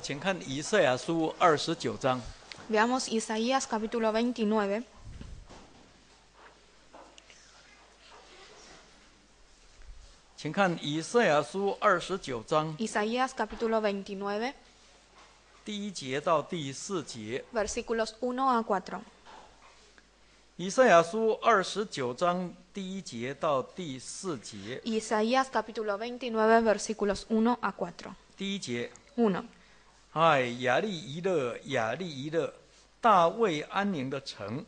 请看以赛亚书29章。 Veamos Isaías capítulo 29. 请看以赛亚书29章 Isaías capítulo 29, 第1节到第4节。 versículos 1 a 4. 以赛亚书29章第1节到第4节。 Isaías capítulo 29, versículos 1 a 4. 第1节， 1. 哎，亚利伊勒，亚利伊勒，大卫安宁的城，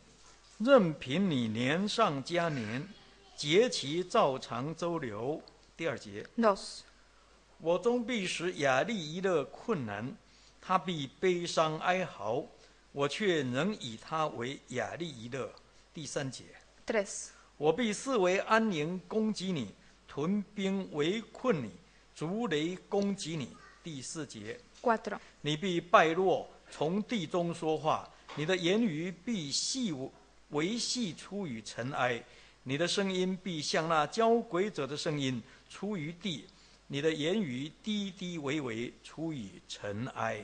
任凭你年上加年，节期照常周流。第2节， 2. 我终必使亚利伊勒困难，他必悲伤哀嚎，我却仍以他为亚利伊勒。第3节， 3. 我必四围安宁攻击你，屯兵围困你，逐雷攻击你。第4节， 4. 你必败落，从地中说话，你的言语必维系出于尘埃，你的声音必像那交鬼者的声音，出于地，你的言语低低微微，出于尘埃。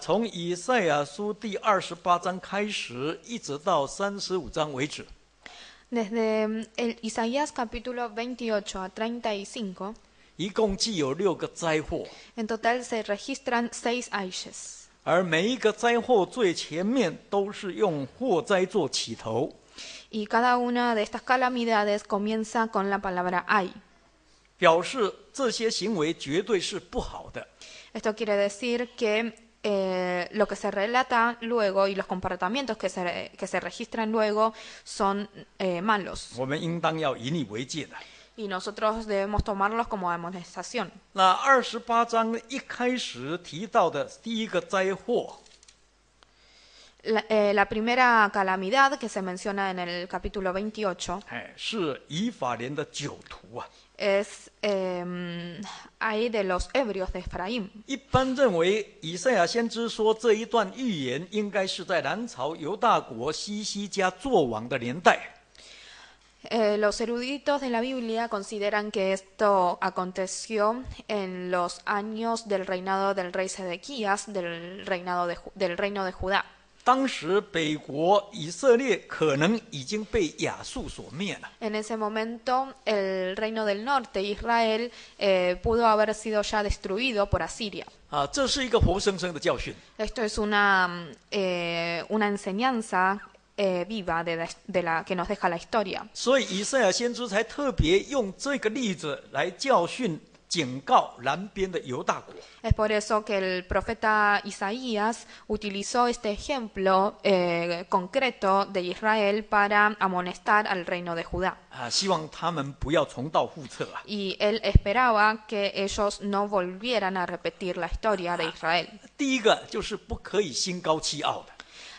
从以赛亚书第28章开始，一直到35章为止。 Desde Isaías capítulo 28 a 35, 一共既有6个灾祸， en total se registran 6 ayes. 而每一个灾祸最前面都是用祸灾做起头， Y cada una de estas calamidades comienza con la palabra ay. 表示这些行为绝对是不好的。 Esto quiere decir que lo que se relata luego y los comportamientos que se registran luego son malos. 我们应当要引以为戒的。 Y nosotros debemos tomarlos como amonestación. 那28章一开始提到的第一个灾祸， La primera calamidad que se menciona en el capítulo 28是以法莲的酒徒啊。 es ahí de los ebrios de Efraín. 一般认为，以赛亚先知说这一段预言应该是在南朝犹大国西西家作王的年代。 Los eruditos de la Biblia consideran que esto aconteció en los años del reinado del rey Sedequías, del reino de Judá. 当时北国以色列可能已经被亚述所灭了。 En ese momento, el reino del norte, Israel, pudo haber sido ya destruido por Asiria. 这是一个活生生的教训。 Esto es una enseñanza viva de la que nos deja la historia. 所以以赛亚先知才特别用这个例子来教训、警告南边的犹大国。 Es por eso que el profeta Isaías utilizó este ejemplo concreto de Israel para amonestar al reino de Judá. 希望他们不要重蹈覆辙啊。 Y él esperaba que ellos no volvieran a repetir la historia de Israel. 第一个就是不可以心高气傲的，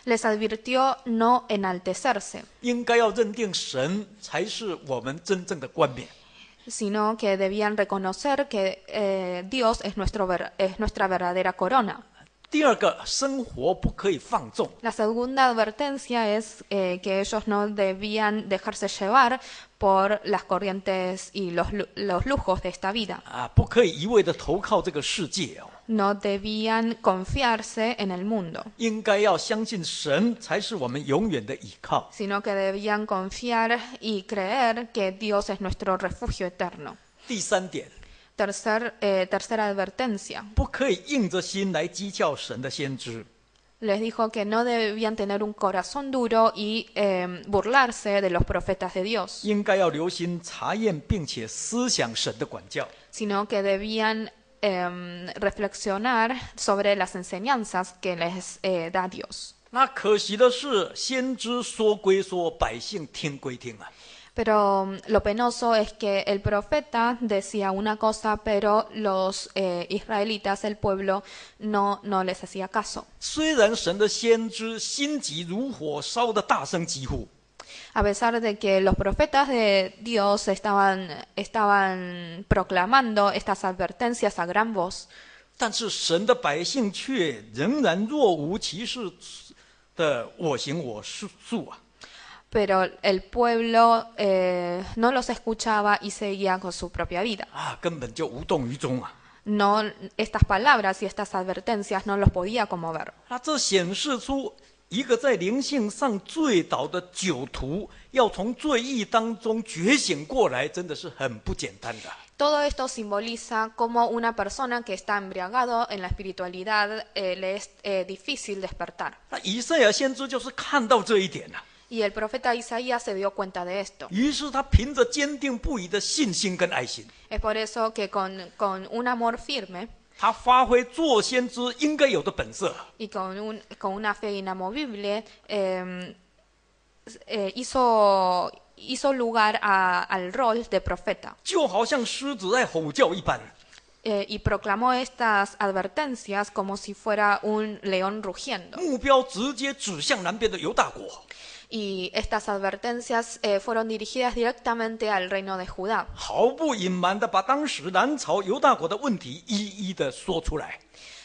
Les advirtió no enaltecerse, 应该要认定神才是我们真正的冠冕。 sino que debían reconocer que Dios es nuestra verdadera corona. 第二个，生活不可以放纵， La segunda advertencia es que ellos no debían dejarse llevar por las corrientes y los lujos de esta vida. 不可以一味的投靠这个世界哦， No debían confiarse en el mundo, 应该要相信神才是我们永远的依靠。 sino que debían confiar y creer que Dios es nuestro refugio eterno. 第3点， Tercera advertencia. 不可以硬着心来讥诮神的先知。 Les dijo que no debían tener un corazón duro y burlarse de los profetas de Dios, 应该要留心查验，并且思想神的管教。 sino que debían reflexionar sobre las enseñanzas que les da Dios. 那可惜的是，先知说归说，百姓听归听啊。 Pero lo penoso es que el profeta decía una cosa, pero los israelitas, el pueblo, no les hacía caso. 虽然神的先知心急如火烧的大声疾呼， A pesar de que los profetas de Dios estaban proclamando estas advertencias a gran voz, 但是神的百姓却仍然若无其事的我行我素啊。 pero el pueblo no los escuchaba y seguía con su propia vida. 根本就无动于衷啊。no, estas palabras y estas advertencias no los podía conmover. 那这显示出一个在灵性上醉倒的酒徒，要从醉意当中觉醒过来，真的是很不简单的。 Todo esto simboliza cómo una persona que está embriagado en la espiritualidad le es difícil despertar. 那以赛亚先知就是看到这一点了、 Y el profeta Isaías se dio cuenta de esto. 于是他凭着坚定不移的信心跟爱心， Es por eso que con un amor firme 他发挥做先知应该有的本色， y con una fe inamovible hizo lugar al rol de profeta 就好像狮子在吼叫一般。 y proclamó estas advertencias como si fuera un león rugiendo. 目标直接指向南边的犹大国， Y estas advertencias fueron dirigidas directamente al reino de Judá 毫不隐瞒的把当时南朝犹大国的问题一一的说出来。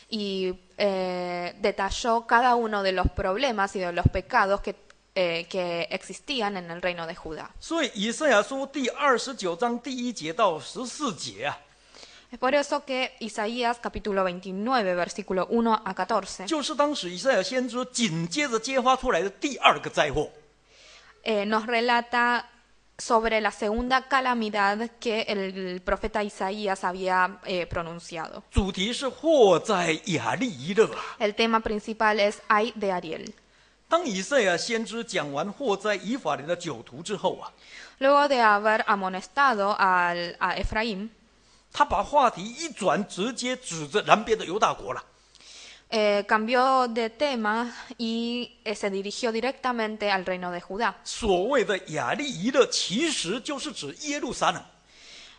y detalló cada uno de los problemas y de los pecados que existían en el reino de Judá. 所以以赛亚书第29章第1节到14节啊， Es por eso que Isaías capítulo 29, versículo 1 a 14, 就是当时以赛亚先知紧接着揭发出来的第二个灾祸。 nos relata sobre la segunda calamidad que el profeta Isaías había pronunciado. 主题是祸在亚利伊勒啊。 El tema principal es Ay de Ariel. 当以赛亚先知讲完祸在以法莲的酒徒之后啊， Luego de haber amonestado a Efraín, 他把话题一转，直接指着南边的犹大国了。 cambió de tema y se dirigió directamente al reino de Judá. 所谓的亚利伊勒，其实就是指耶路撒冷。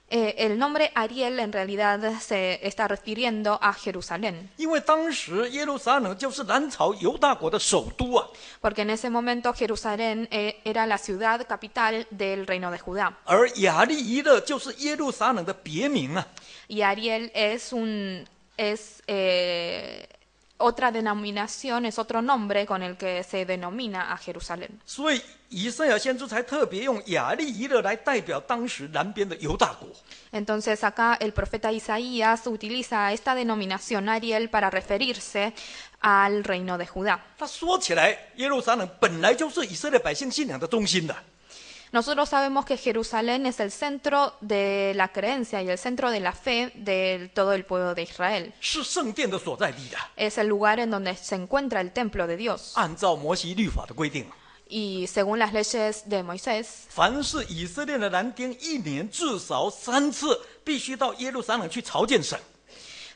El nombre Ariel en realidad se está refiriendo a Jerusalén, 因为当时耶路撒冷就是南朝犹大国的首都啊， porque en ese momento Jerusalén era la ciudad capital del reino de Judá. 而亚利伊勒就是耶路撒冷的别名啊。 Y Ariel es otra denominación, es otro nombre con el que se denomina a Jerusalén. 所以以赛亚先知才特别用亚利伊勒来代表当时南边的犹大国。 Entonces acá el profeta Isaías utiliza esta denominación Ariel para referirse al reino de Judá. 他说起来，耶路撒冷本来就是以色列百姓信仰的中心的。 Nosotros sabemos que Jerusalén es el centro de la creencia y el centro de la fe de todo el pueblo de Israel. 是圣殿的所在地的。 Es el lugar en donde se encuentra el templo de Dios. 按照摩西律法的规定， Y según las leyes de Moisés, 凡是以色列的男丁，一年至少3次必须到耶路撒冷去朝见神。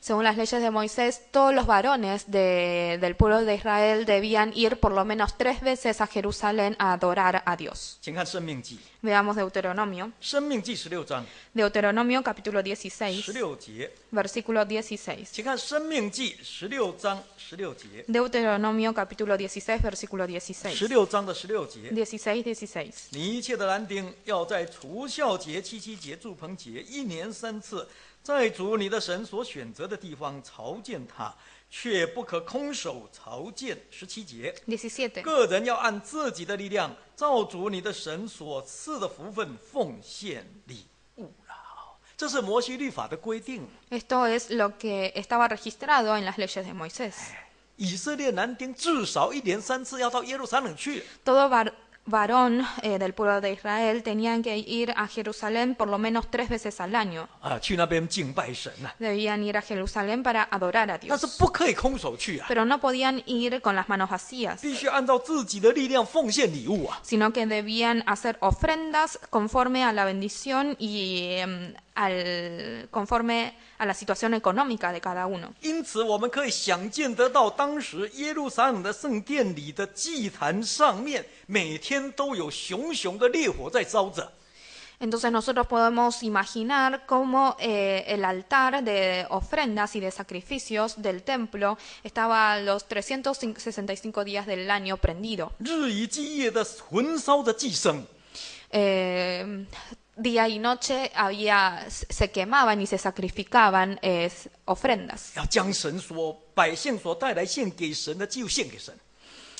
según las leyes de Moisés, todos los varones del pueblo de Israel debían ir por lo menos 3 veces a Jerusalén a adorar a Dios. 请看《生命记》， Veamos Deuteronomio. 《生命记》16章 Deuteronomio capítulo 16, 16节， versículo 16. 请看《生命记》16章16节， Deuteronomio capítulo 16, versículo 16. 16章的16节。 16. 你一切的男丁要在除酵节、七七节、住棚节1年3次，在主你的神所选择的地方朝见他，却不可空手朝见。17节， 17. 个人要按自己的力量，照主你的神所赐的福分奉献礼物了。这是摩西律法的规定。 Esto es lo que estaba registrado en las leyes de Moisés. 以色列男丁至少1年3次要到耶路撒冷去。 Todo varón del pueblo de Israel tenían que ir a Jerusalén por lo menos 3 veces al año. 去那边敬拜神啊， Debían ir a Jerusalén para adorar a 但是 Dios. 不可以空手去啊， Pero no podían ir con las manos vacías, 必须按照自己的力量奉献礼物啊。 sino que debían hacer ofrendas conforme a la bendición y conforme a la situación económica de cada uno. 因此，我们可以想见得到，当时耶路撒冷的圣殿里的祭坛上面，每天都有熊熊的烈火在烧着。 Entonces nosotros podemos imaginar cómo el altar de ofrendas y de sacrificios del templo estaba los 365 días del año prendido. 日以继夜的焚烧着祭牲， Día y noche se quemaban y se sacrificaban ofrendas. 要将神百姓所带来献给神的祭物献给神。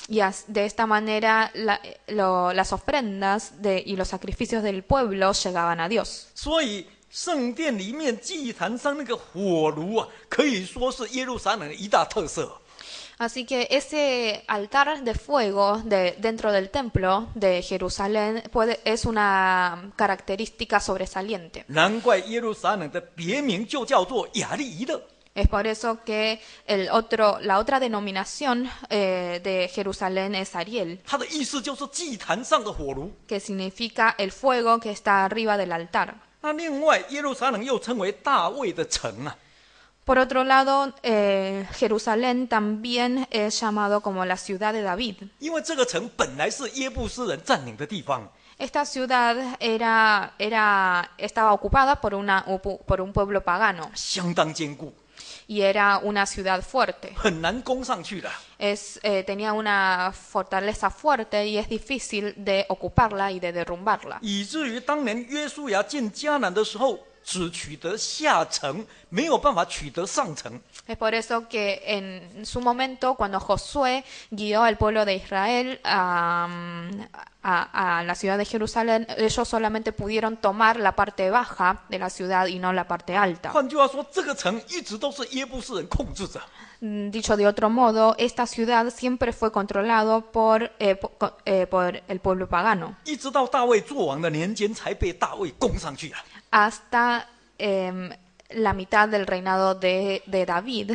Y de esta manera las ofrendas y los sacrificios del pueblo llegaban a Dios. 所以圣殿里面祭坛上那个火炉啊，可以说是耶路撒冷的一大特色。Así que ese altar de fuego dentro del templo de Jerusalén es una característica sobresaliente. 难怪耶路撒冷的别名就叫做亚利伊勒。 Es por eso que la otra denominación de Jerusalén es Ariel, 它的意思就是祭坛上的火炉。 que significa el fuego que está arriba del altar. 那另外，耶路撒冷又称为大卫的城啊。 Por otro lado, Jerusalén también es llamado como la ciudad de David. 因为这个城本来是耶布斯人占领的地方， Esta ciudad estaba ocupada por un pueblo pagano 相当坚固， y era una ciudad fuerte. 很难攻上去的。 Tenía una fortaleza fuerte y es difícil de ocuparla y de derrumbarla. 以至于当年约书亚进迦南的时候，只取得下城，没有办法取得上城。 Es por eso que en su momento, cuando Josué guió al pueblo de Israel a la ciudad de Jerusalén, ellos solamente pudieron tomar la parte baja de la ciudad y no la parte alta. 换句话说，这个城一直都是耶布斯人控制着。 Dicho de otro modo, esta ciudad siempre fue controlado por el pueblo pagano, 一直到大卫作王的年间，才被大卫攻上去啊。 hasta la mitad del reinado de David,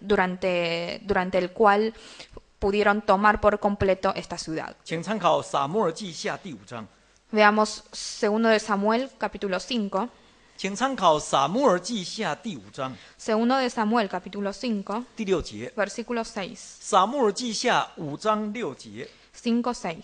durante el cual pudieron tomar por completo esta ciudad. 请参考撒母耳记下第5章， Veamos 2 de Samuel, capítulo 5. 请参考撒母耳记下第5章 2 de Samuel, capítulo 5, 第6节。 versículo 6. 撒母耳记下5章6节， 5, 6.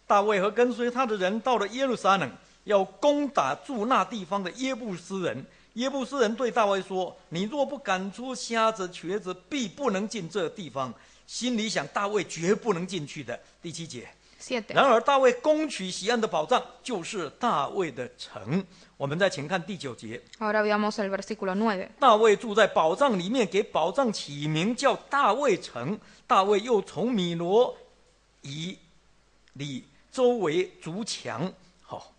大卫和跟随他的人到了耶路撒冷，要攻打住那地方的耶布斯人。耶布斯人对大卫说：“你若不赶出瞎子、瘸子，必不能进这地方。”心里想，大卫绝不能进去的。第7节。 7. 然而大卫攻取西安的宝藏，就是大卫的城。我们再请看第9节。 Ahora veamos el versículo 9. 大卫住在宝藏里面，给宝藏起名叫大卫城。大卫又从米罗以里周围筑墙。好，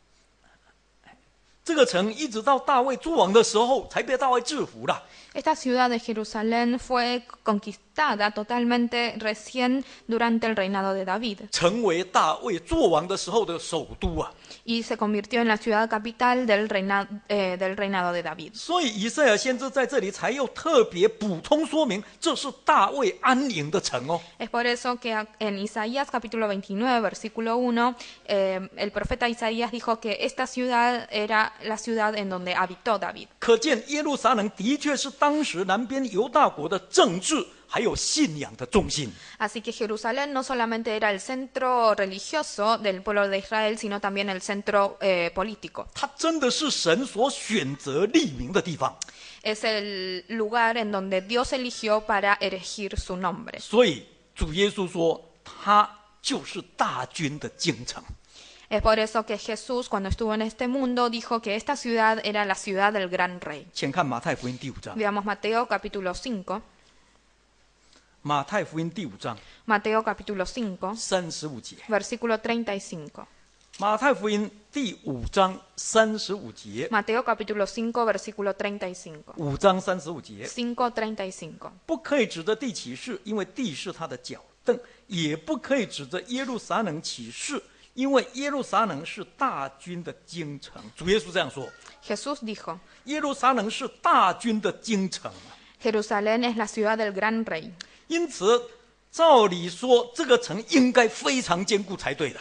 这个城一直到大卫作王的时候，才被大卫制服了。 Esta ciudad de Jerusalén fue conquistada totalmente recién durante el reinado de David 成为大卫作王的时候的首都啊。 y se convirtió en la ciudad capital del reinado de David. 所以以赛亚先知在这里才又特别补充说明，这是大卫安营的城哦。 Es por eso que en Isaías capítulo 29, versículo 1, el profeta Isaías dijo que esta ciudad era la ciudad en donde habitó David. 可见耶路撒冷的确是当时南边犹大国的政治还有信仰的中心。 Así que Jerusalén no solamente era el centro religioso del pueblo de Israel, sino también el centro político. 它真的是神所选择立名的地方。 Es el lugar en donde Dios eligió para erigir su nombre. 所以主耶稣说，它就是大军的京城。 Es por eso que Jesús, cuando estuvo en este mundo, dijo que esta ciudad era la ciudad del gran rey. 请看马太福音第5章。 Veamos Mateo capítulo 5. 马太福音第5章 Mateo capítulo 5, 35节。 versículo 35. 马太福音第5章35节。 Mateo capítulo 5, versículo 35. 5章35节。 5:35. 不可以指着地起誓，因为地是他的脚凳；也不可以指着耶路撒冷起誓，因为耶路撒冷是大军的京城。主耶稣这样说： Jesús dijo, 耶路撒冷是大军的京城。 Jerusalén es la ciudad del gran rey. 因此，照理说，这个城应该非常坚固才对的。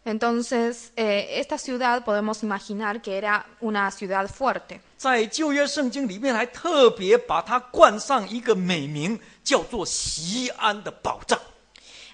Entonces, esta ciudad podemos imaginar que era una ciudad fuerte. 在旧约圣经里面，还特别把它冠上一个美名，叫做锡安的宝藏。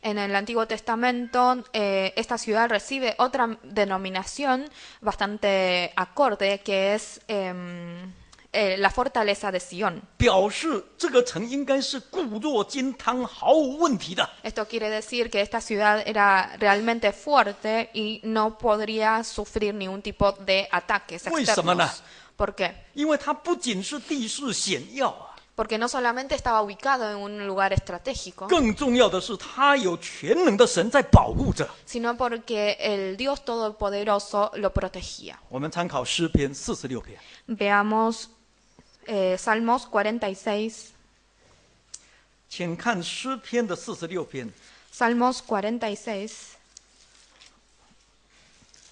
En el Antiguo Testamento, esta ciudad recibe otra denominación bastante acorde, que es la fortaleza de Sion. 表示这个城应该是固若金汤，毫无问题的。 Esto quiere decir que esta ciudad era realmente fuerte y no podría sufrir ningún tipo de ataques 为什么呢？ externos. ¿Por qué? 因为它不仅是地势险要啊， porque no solamente estaba ubicado en un lugar estratégico, 更重要的是，他有全能的神在保护着。 sino porque el Dios Todopoderoso lo protegía. 我们参考诗篇46篇， Veamos Salmos 46. 请看诗篇的46篇。 Salmos 46.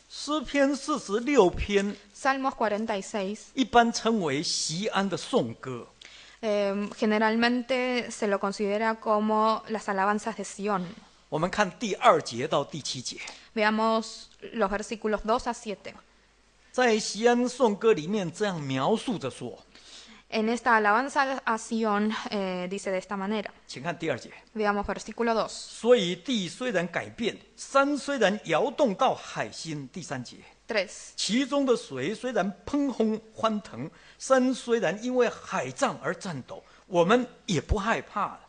诗篇46篇 Salmos 46. 一般称为锡安的颂歌。 Generalmente se lo considera como las alabanzas de Sion. 我们看第2节到第7节， Veamos los versículos 2 a 7. 在锡安颂歌里面这样描述着说， En esta alabanza a Sion dice de esta manera. 请看第2节。 Veamos versículo 2. 所以地虽然改变，山虽然摇动到海心。第3节。 3. 其中的水虽然喷轰欢腾，山虽然因为海涨而颤抖，我们也不害怕了。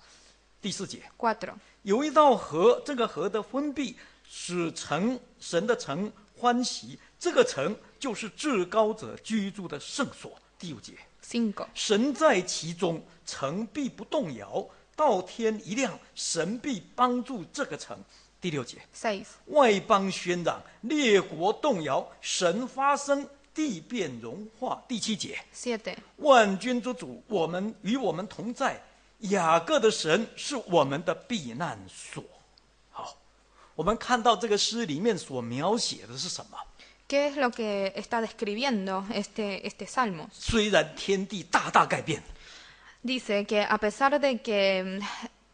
第4节。 4. 有一道河，这个河的分闭使神的城欢喜，这个城就是至高者居住的圣所。第5节。 5. 神在其中，城必不动摇，到天一亮，神必帮助这个城。第6节。 6. 外邦喧嚷，列国动摇，神发声，地变融化。第7节。 7. 万军之主，我们与我们同在，雅各的神是我们的避难所。好，我们看到这个诗里面所描写的是什么？ ¿Qué es lo que está describiendo este salmo? 虽然天地大大改变， Dice que a pesar de que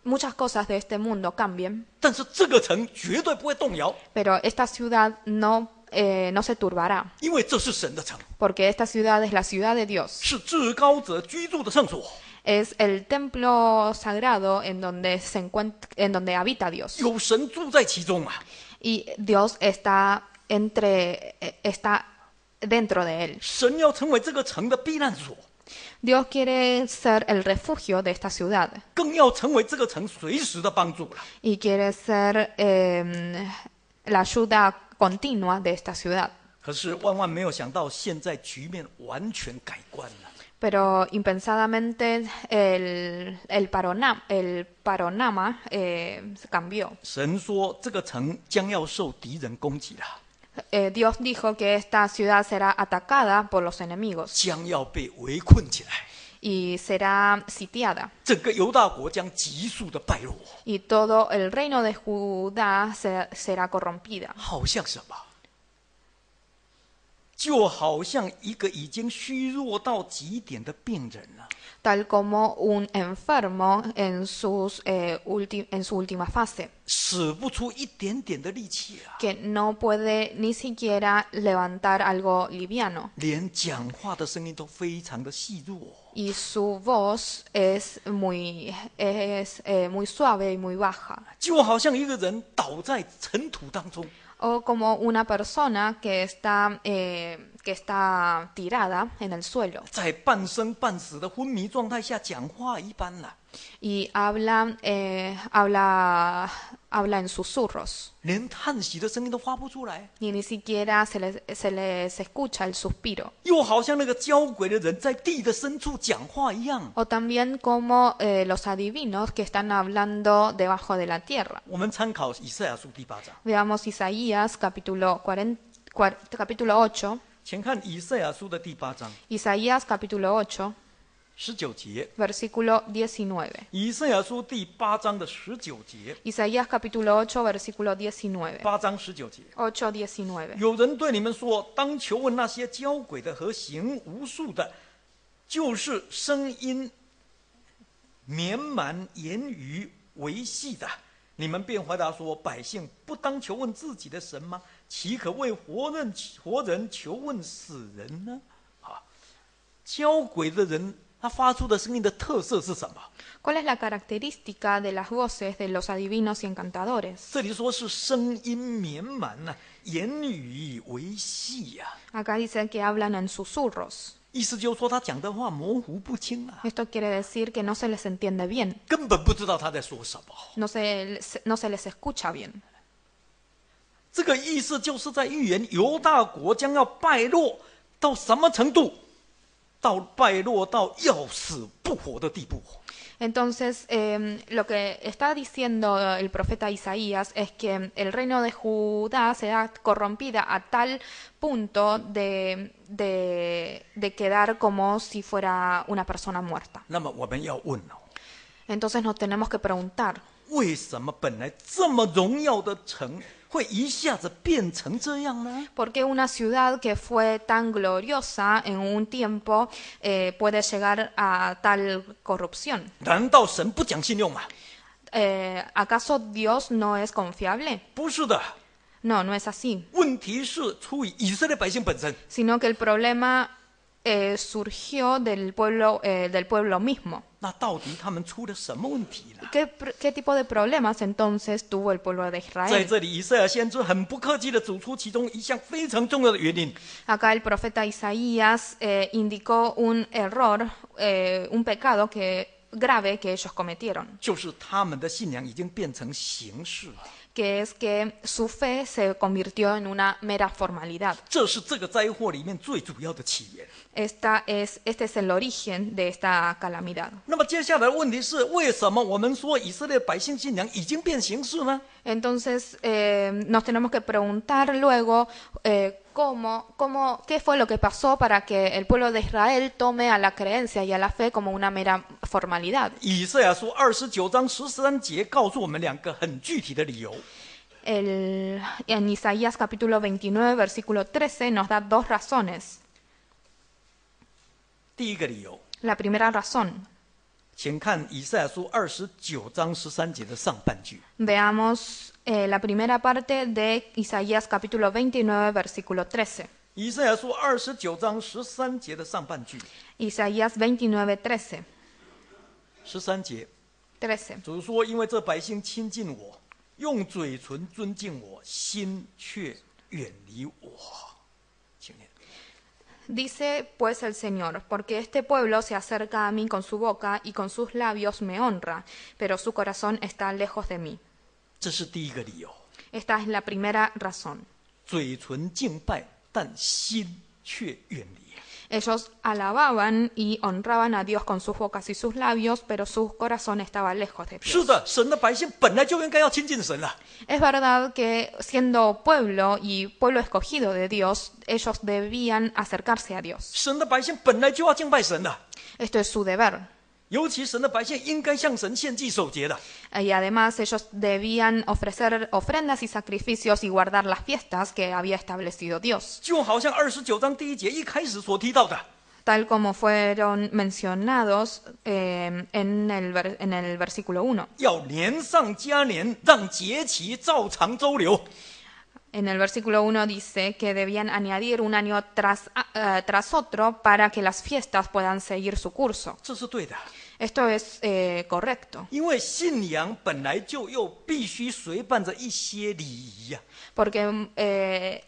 muchas cosas de este mundo cambien, 但是这个城绝对不会动摇， pero esta ciudad no se turbará, 因为这是神的城， porque esta ciudad es la ciudad de Dios. 是至高者居住的圣所， Es el templo sagrado en donde habita Dios. 有神住在其中啊。 Y Dios está dentro de él. 神要成为这个城的避难所， Dios quiere ser el refugio de esta ciudad 更要成为这个城随时的帮助了。 y quiere ser la ayuda continua de esta ciudad. 可是万万没有想到，现在局面完全改观了。 Pero impensadamente el panorama cambió. 神说，这个城将要受敌人攻击了， Dios dijo que esta ciudad será atacada por los enemigos 将要被围困起来， y será sitiada. 整个犹大国将急速的败落， Y todo el reino de Judá será corrompida. 好像什么？就好像一个已经虚弱到极点的病人了， Tal como un enfermo en su última fase, 使不出一点点的力气啊， que no puede ni siquiera levantar algo liviano, 连讲话的声音都非常的细弱， y su voz es muy suave y muy baja, 就好像一个人倒在尘土当中， o como una persona que está tirada en el suelo 在半生半死的昏迷状态下讲话一般了， y habla en susurros, 连叹息的声音都发不出来， y ni siquiera se les escucha el suspiro. 又好像那个交鬼的人在地的深处讲话一样。 O también como los adivinos que están hablando debajo de la tierra. 我们参考以赛亚书第8章， Veamos Isaías capítulo 8. 请看以赛亚书的第8章 Isaías capítulo 8, 19节。 versículo 19. 以赛亚书第8章的19节， Isaías capítulo 8, versículo 19. 8章19节。 8:19. 有人对你们说：“当求问那些交鬼的和行无术的，就是声音绵蛮、言语维系的。”你们便回答说：“百姓不当求问自己的神吗？岂可为活人求问死人呢？”啊，交鬼的人他发出的声音的特色是什么？ ¿Cuál es la característica de las voces de los adivinos y encantadores? 这里说是声音绵蛮呐、言语维系呀、 Acá dice que hablan en susurros. 意思就是说他讲的话模糊不清啊， Esto quiere decir que no se les entiende bien, 根本不知道他在说什么。 no se les escucha bien. 这个意思就是在预言犹大国将要败落到什么程度？到败落到要死不活的地步。 Entonces, lo que está diciendo el profeta Isaías es que el reino de Judá será corrompida a tal punto de quedar como si fuera una persona muerta. 那么我们要问哦， Entonces nos tenemos que preguntar, 为什么本来这么荣耀的城会一下子变成这样呢？ ¿por qué una ciudad que fue tan gloriosa en un tiempo puede llegar a tal corrupción? 难道神不讲信用吗？ ¿Acaso Dios no es confiable? 不是的， No, no es así, 问题是出于以色列百姓本身。 sino que el problema surgió del pueblo mismo. 那到底他们出了什么问题呢？ ¿Qué tipo de problemas entonces tuvo el pueblo de 在 Israel? 这里，以赛亚先知很不客气地指出其中一项非常重要的原因， Acá el profeta Isaías indicó un error, un pecado grave que ellos cometieron, 就是他们的信仰已经变成形式了。 que es que su fe se convirtió en una mera formalidad. 这是这个灾祸里面最主要的起源。 Este es el origen de esta calamidad. 那么接下来的问题是，为什么我们说以色列百姓信仰已经变形式呢？ Entonces nos tenemos que preguntar luego qué fue lo que pasó para que el pueblo de Israel tome a la creencia y a la fe como una mera formalidad. 以赛亚书29章13节告诉我们两个很具体的理由。 En Isaías capítulo 29, versículo 13 nos da dos razones. 第一个理由， La primera razón, 请看以赛亚书29章13节的上半句。 veamos la primera parte de Isaías capítulo 29, versículo 13. 以赛亚书29章13节的上半句， Isaías 29, 13. 13节， 13. 主说：“因为这百姓亲近我，用嘴唇尊敬我，心却远离我。”请念。 Dice pues el Señor, porque este pueblo se acerca a mí con su boca y con sus labios me honra, pero su corazón está lejos de mí. 这是第一个理由， Esta es la primera razón. 嘴唇敬拜，但心却远离。 Ellos alababan y honraban a Dios con sus bocas y sus labios, pero su corazón estaba lejos de 是 Dios. 的，神的百姓本来就应该要亲近神了。 Es verdad que siendo pueblo y pueblo escogido de Dios, ellos debían acercarse a Dios. 神的百姓本来就要敬拜神的， Esto es su deber. 尤其神的百姓应该向神献祭守节的。 Y además ellos debían ofrecer ofrendas y sacrificios y guardar las fiestas que había establecido Dios, 就好像29章第1节一开始所提到的， tal como fueron mencionados en el versículo 1. 要年上加年，让节期照常周流。 En el versículo 1 dice que debían añadir un año tras otro para que las fiestas puedan seguir su curso. 这是对的， Esto es correcto, 因为信仰本来就又必须随伴着一些礼仪呀、 porque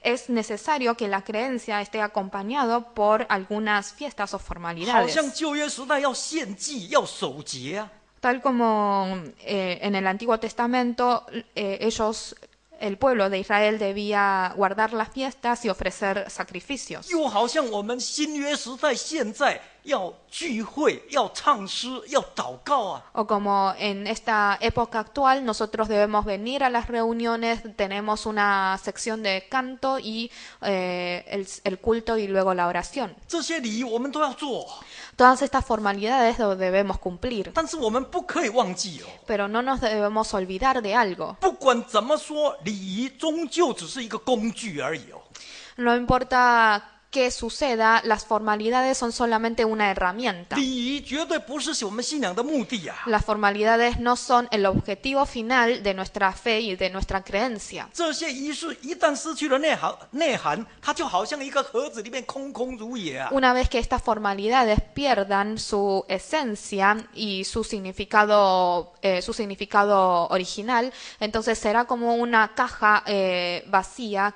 es necesario que la creencia esté acompañado por algunas fiestas o 好 formalidades. 像旧约时代要献祭、要守节啊， Tal como en el Antiguo Testamento el pueblo de Israel debía guardar las fiestas y ofrecer sacrificios. 又好像我们新约时代现在要聚会、要唱诗、要祷告啊。 O como en esta época actual nosotros debemos venir a las reuniones, tenemos una sección de canto y el culto y luego la oración. 这些礼仪我们都要做， Todas estas formalidades lo debemos cumplir, 但是我们不可以忘记哦。 pero no nos debemos olvidar de algo. 不管怎么说，礼仪终究只是一个工具而已哦。 No importa qué suceda, las formalidades son solamente una herramienta. 礼仪绝对不是我们信仰的目的啊。 Las formalidades no son el objetivo final de nuestra fe y de nuestra creencia. 这些仪式一旦失去了内涵，它就好像一个盒子里面空空如也啊。 Una vez que estas formalidades pierdan su esencia y su significado original, entonces será como una caja vacía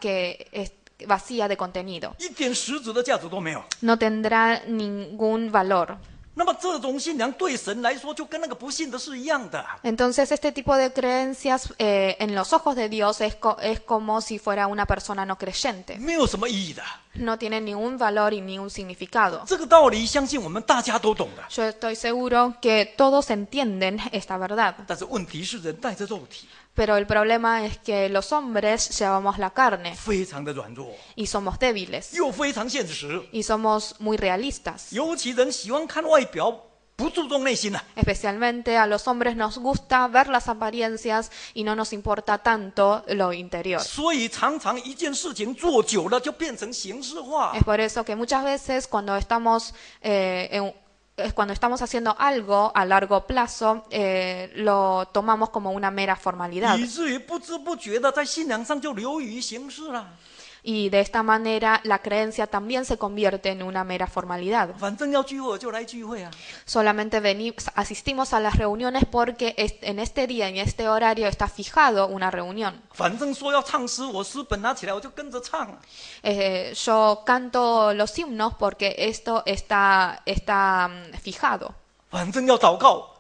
vacía de contenido. 一点实质的价值都没有。 No tendrá ningún valor. 那么这种信仰对神来说，就跟那个不信的是一样的。Entonces este tipo de creencias en los ojos de Dios es como si fuera una persona no creyente. 没有什么意义的。No tiene ningún valor y ningún significado. 这个道理，相信我们大家都懂的。Yo estoy seguro que todos entienden esta verdad. 但是问题是，人带着肉体， Pero el problema es que los hombres llevamos la carne 非常的软弱， y somos débiles 又非常现实。 y somos muy realistas. 尤其人喜欢看外表，不注重内心啊。 Especialmente a los hombres nos gusta ver las apariencias y no nos importa tanto lo interior. 所以常常一件事情做久了，就变成形式化。 Es por eso que muchas veces cuando estamos haciendo algo a largo plazo, lo tomamos como una mera formalidad. 以至于不知不觉的在信仰上就流于形式了。 Y de esta manera la creencia también se convierte en una mera formalidad. 反正要聚会我就来聚会啊。 Solamente asistimos a las reuniones porque en este día, en este horario está fijado una reunión. 反正说要唱诗，我诗本拿起来我就跟着唱啊。 Yo canto los himnos porque esto está fijado. 反正要祷告，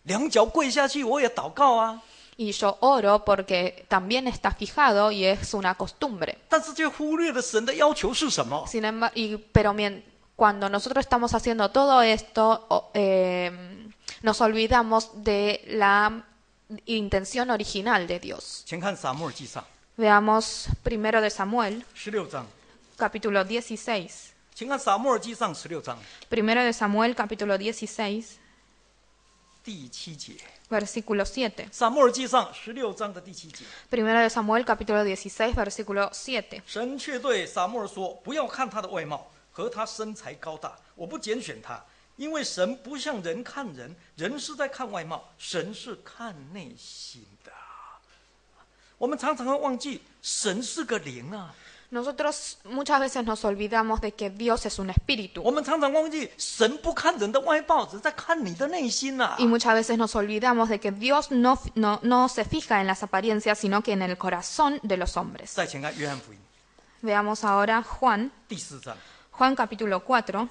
两脚跪下去我也祷告啊。 Y yo oro porque también está fijado y es una costumbre. 但是却忽略了神的要求是什么。 Sin embargo, cuando nosotros estamos haciendo todo esto, nos olvidamos de la intención original de Dios. 请看撒母耳记上 Veamos primero de Samuel, 16章， capítulo 16. 请看撒母耳记上16章 Primero de Samuel, capítulo 16, 第7节。 versículo 7. 撒母耳记上16章的第7节， Primero de Samuel, capítulo 16, versículo 7. 神却对撒母耳说：“不要看他的外貌和他身材高大，我不拣选他，因为神不像人看人，人是在看外貌，神是看内心的。”我们常常会忘记，神是个灵啊。 Nosotros muchas veces nos olvidamos de que Dios es un espíritu. 我们常常忘记，神不看人的外貌，只在看你的内心啊。 Y muchas veces nos olvidamos de que Dios no se fija en las apariencias, sino que en el corazón de los hombres. 再请看约翰福音 Veamos ahora Juan, 第4章， Juan capítulo 4,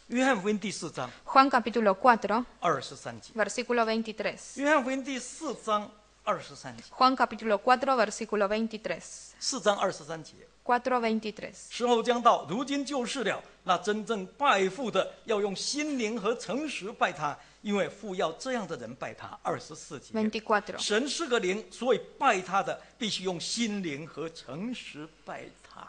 约翰福音第4章 Juan capítulo 4, 23节， versículo 23. 约翰福音第4章23节， Juan capítulo 4, versículo 23. 4章23节。 4:23. 时候将到，如今就是了。那真正拜父的，要用心灵和诚实拜他，因为父要这样的人拜他。24节。 24. 神是个灵，所以拜他的必须用心灵和诚实拜他。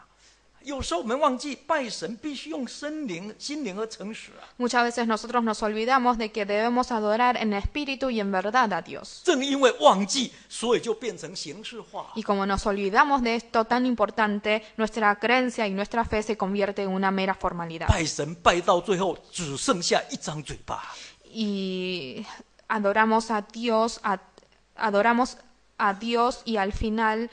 有时候我们忘记拜神必须用心灵和诚实啊。 Muchas veces nosotros nos olvidamos de que debemos adorar en espíritu y en verdad a Dios. 正因为忘记，所以就变成形式化。 Y como nos olvidamos de esto tan importante, nuestra creencia y nuestra fe se convierte en una mera formalidad. 拜神拜到最后只剩下一张嘴巴。 Y adoramos a Dios, adoramos a Dios y al final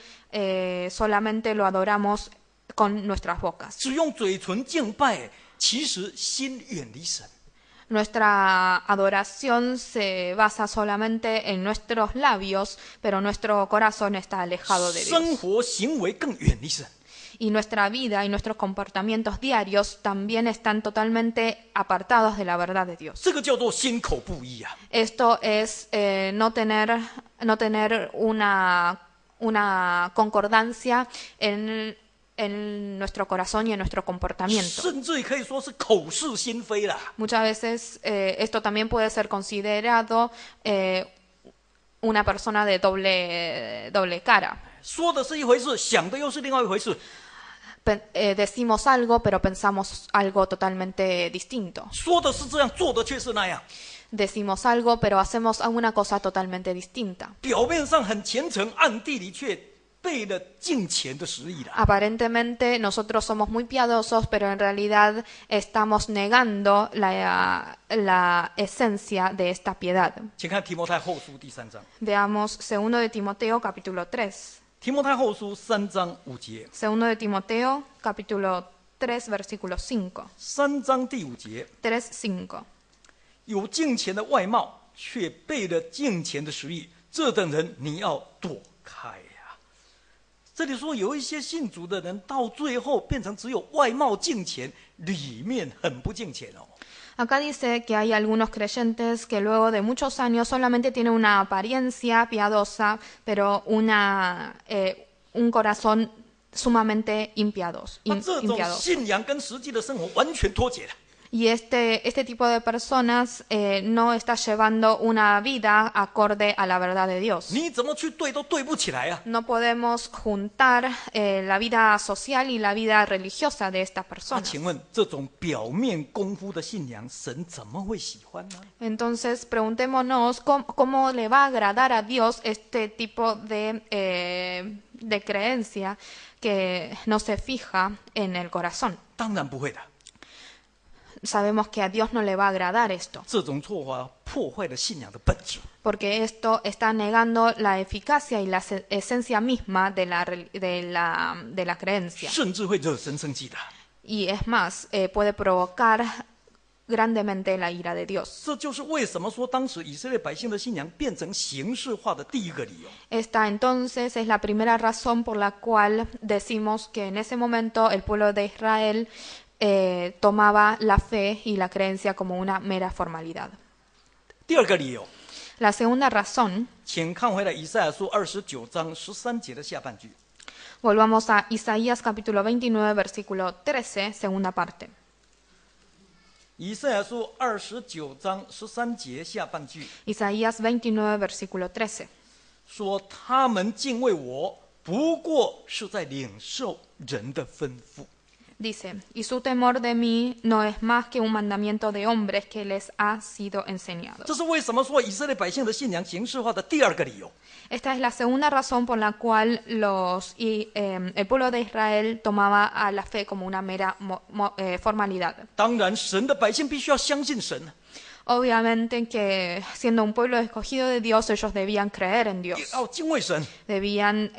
solamente lo adoramos con nuestras bocas. 只用嘴唇敬拜，其实心远离神。 Nuestra adoración se basa solamente en nuestros labios, pero nuestro corazón está alejado de 生 Dios. 活行为更远离神。 Y nuestra vida y nuestros comportamientos diarios también están totalmente apartados de la verdad de Dios. 这个叫做心口不一啊！ Esto es no tener una concordancia en nuestro corazón y en nuestro comportamiento. 甚至可以说是口是心非啦。 Muchas veces esto también puede ser considerado una persona de doble cara. 说的是一回事，想的又是另外一回事。 Decimos algo, pero pensamos algo totalmente distinto. 说的是这样，做的却是那样。 Decimos algo, pero hacemos una cosa totalmente distinta. 表面上很虔诚，暗地里却背了敬虔的实意啦。 Aparentemente nosotros somos muy piadosos, pero en realidad estamos negando la esencia de esta piedad. 请看提摩太后书第3章。 Veamos 2 de Timoteo capítulo 3. 提摩太后书3章5节。 2 de Timoteo capítulo 3 versículo 5. 3章第5节， 3:5. 有敬虔的外貌，却背了敬虔的实意，这等人你要躲开呀。这里说有一些信主的人，到最后变成只有外貌敬虔，里面很不敬虔哦。 Acá dice que hay algunos creyentes que luego de muchos años solamente tienen una apariencia piadosa, pero un corazón sumamente impiadoso. 那这种信仰跟实际的生活完全脱节了。 Y este tipo de personas no está llevando una vida acorde a la verdad de Dios. 你怎么去对都对不起来啊！ No podemos juntar la vida social y la vida religiosa de estas 那 personas. 请问这种表面功夫的信仰，神怎么会喜欢呢？ Entonces preguntémonos cómo le va a agradar a Dios este tipo de creencia que no se fija en el corazón. 当然不会的。 Sabemos que a Dios no le va a agradar esto, 这种做法破坏了信仰的本质。 porque esto está negando la eficacia y la esencia misma de la creencia. 甚至会惹神生气的。 Y es más, puede provocar grandemente la ira de Dios. 这就是为什么说当时以色列百姓的信仰变成形式化的第一个理由。 Esta entonces es la primera razón por la cual decimos que en ese momento el pueblo de Israel tomaba la fe y la creencia como una mera formalidad. 第二个理由， La segunda razón, 请看回来以赛亚书29章13节的下半句。 volvamos a Isaías capítulo 29, versículo 13, segunda parte. 以赛亚书29章13节下半句 Isaías 29, versículo 13. 说：“他们敬畏我，不过是在领受人的吩咐。” Dice, y su temor de mí no es más que un mandamiento de hombres que les ha sido enseñado. 这是为什么说以色列百姓的信仰形式化的第二个理由。 Esta es la segunda razón por la cual el pueblo de Israel tomaba a la fe como una mera formalidad. 当然，神的百姓必须要相信神， Obviamente que siendo un pueblo escogido de Dios, ellos debían creer en 也 Dios, 要敬畏神， debían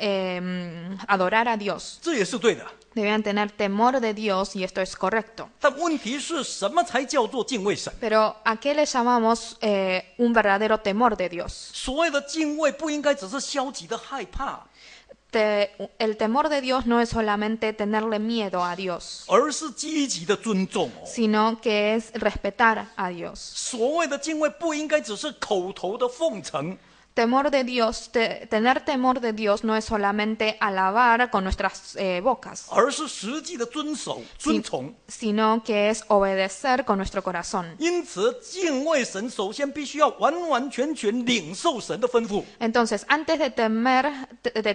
adorar a Dios, 这也是对的。 debían tener temor de Dios y esto es correcto. 但问题是什么才叫做敬畏神？ Pero ¿a qué le llamamos un verdadero temor de Dios? 所谓的敬畏不应该只是消极的害怕， El temor de Dios no es solamente tenerle miedo a Dios, 而是积极的尊重哦。 sino que es respetar a Dios. 所谓的敬畏不应该只是口头的奉承， Temor de Dios, tener temor de Dios no es solamente alabar con nuestras bocas, 而是实际的遵守、遵从。 sino que es obedecer con nuestro corazón. 因此，敬畏神首先必须要完完全全领受神的吩咐， Entonces, antes de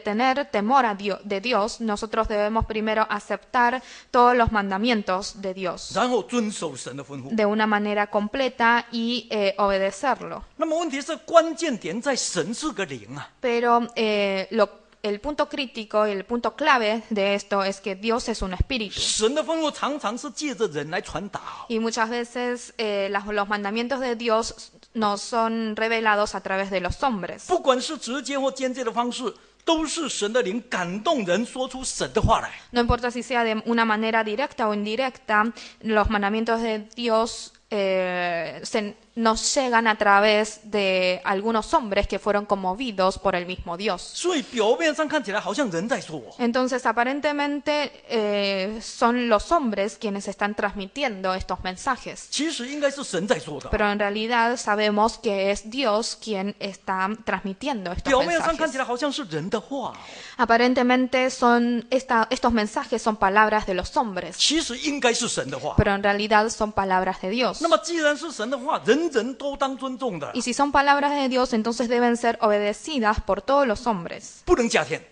tener temor de Dios, nosotros debemos primero aceptar todos los mandamientos de Dios 然后遵守神的吩咐。 de una manera completa y obedecerlo. 那么问题是，关键点在神是个灵啊， Pero el punto crítico y el punto clave de esto es que Dios es un espíritu. 神的吩咐常常是借着人来传达。 Y muchas veces los mandamientos de Dios nos son revelados a través de los hombres. 不管是直接或间接的方式，都是神的灵感动人，说出神的话来。 No importa si sea de una manera directa o indirecta, los mandamientos de Dios nos llegan a través de algunos hombres que fueron conmovidos por el mismo Dios. 所以表面上看起来好像人在说我， Entonces, aparentemente son los hombres quienes están transmitiendo estos mensajes. 其实应该是神在说的。 Pero en realidad sabemos que es Dios quien está transmitiendo estos 表面上看起 mensajes. 来好像是人的话， Aparentemente estos mensajes son palabras de los hombres, 其实应该是神的话。 pero en realidad son palabras de Dios. 那么既然是神的话，人人都当尊重的， Y si son palabras de Dios, entonces deben ser obedecidas por todos los hombres. 不能加添，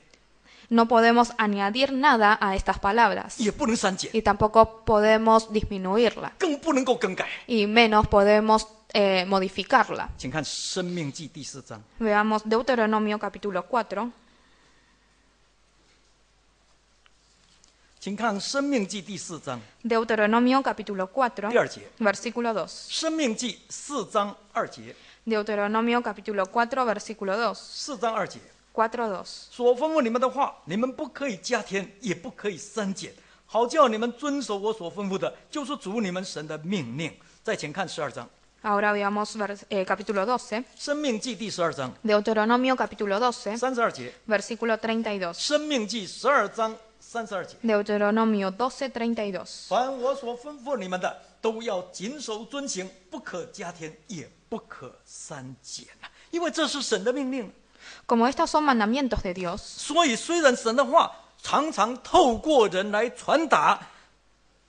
No podemos añadir nada a estas palabras 也不能删减， y tampoco podemos disminuirla 更不能够更改。 y menos podemos modificarla. 请看《生命记》第4章， Veamos Deuteronomio capítulo 4. 请看《生命记》第4章 Deuteronomio capítulo 4, 第2节，《 versículo 2. 生命记》4章2节， Deuteronomio capítulo 4, versículo 2. 4章2节。 4:2. 所吩咐你们的话，你们不可以加添，也不可以删减，好叫你们遵守我所吩咐的，就是主你们神的命令。再请看12章， Ahora veamos capítulo 12, 申命记第12章 Deuteronomio capítulo 12, 32节， versículo 32. 申命记12章32节。 Deuteronomio 12:32. 凡我所吩咐你们的，都要谨守遵行，不可加添，也不可删减啊！因为这是神的命令。 Como estos son mandamientos de Dios, 所以，虽然神的话常常透过人来传达，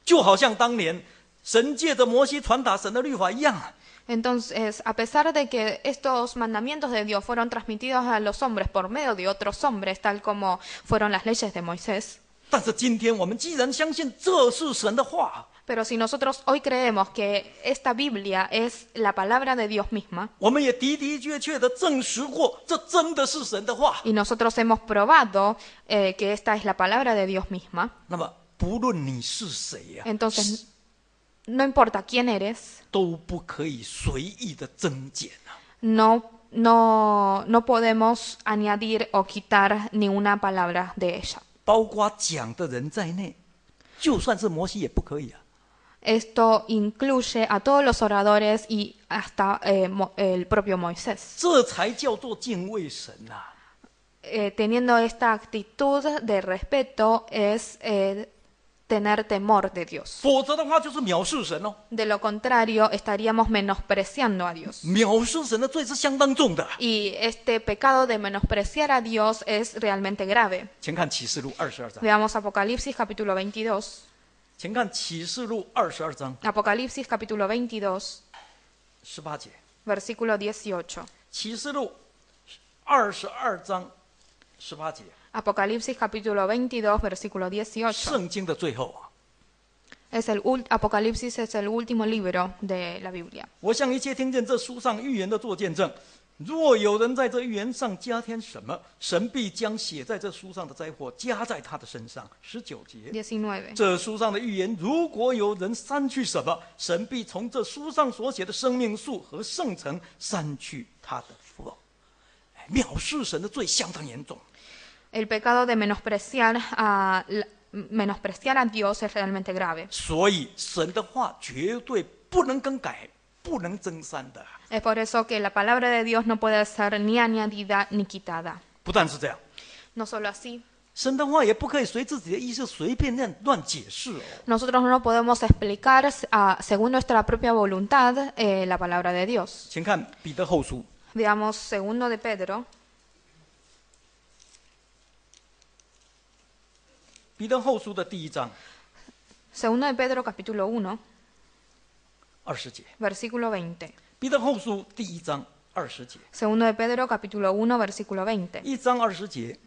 就好像当年神借着摩西传达神的律法一样啊。 entonces, a pesar de que estos mandamientos de Dios fueron transmitidos a los hombres por medio de otros hombres, tal como fueron las leyes de Moisés, 但是今天我们既然相信这是神的话， pero si nosotros hoy creemos que esta Biblia es la palabra de Dios misma, 我们也的的确确的证实过，这真的是神的话。 y nosotros hemos probado que esta es la palabra de Dios misma, 那么，不论你是谁呀、 entonces no importa quién eres, 都不可以随意的增减啊。 no podemos añadir o quitar ni una palabra de ella. 包括讲的人在内，就算是摩西也不可以啊。 Esto incluye a todos los oradores y hasta el propio Moisés. 这才叫做敬畏神啊！ Teniendo esta actitud de respeto es tener temor de Dios. 否则的话就是藐视神哦。 De lo contrario, estaríamos menospreciando a Dios. 藐视神的罪是相当重的。 Y este pecado de menospreciar a Dios es realmente grave. 请看启示录22章， Veamos Apocalipsis capítulo 22. 请看启示录22章 Apocalipsis capítulo 22, 18节。 versículo 18. 启示录22章18节， Apocalipsis capítulo 22, versículo 18. 圣经的最后啊， Apocalipsis es el último libro de la Biblia. 我向一切听见这书上预言的做见证。若有人在这预言上加添什么，神必将写在这书上的灾祸加在他的身上。19节， 19. 这书上的预言，如果有人删去什么，神必从这书上所写的生命树和圣城删去他的福。藐视神的罪相当严重。 El pecado de menospreciar a Dios es realmente grave. 所以神的话绝对不能更改，不能增删的。 Es por eso que la palabra de Dios no puede ser ni añadida ni quitada. 不但是这样， No solo así, 神的话也不可以随自己的意思随便乱解释哦。 nosotros no podemos explicar según nuestra propia voluntad la palabra de Dios. 请看彼得后书， Veamos 2 de Pedro, 彼得后书的第1章2 de Pedro capítulo 1, 20节， versículo 20. 彼得后书第1章20节2 de Pedro capítulo 1, versículo 20. ，1章20节。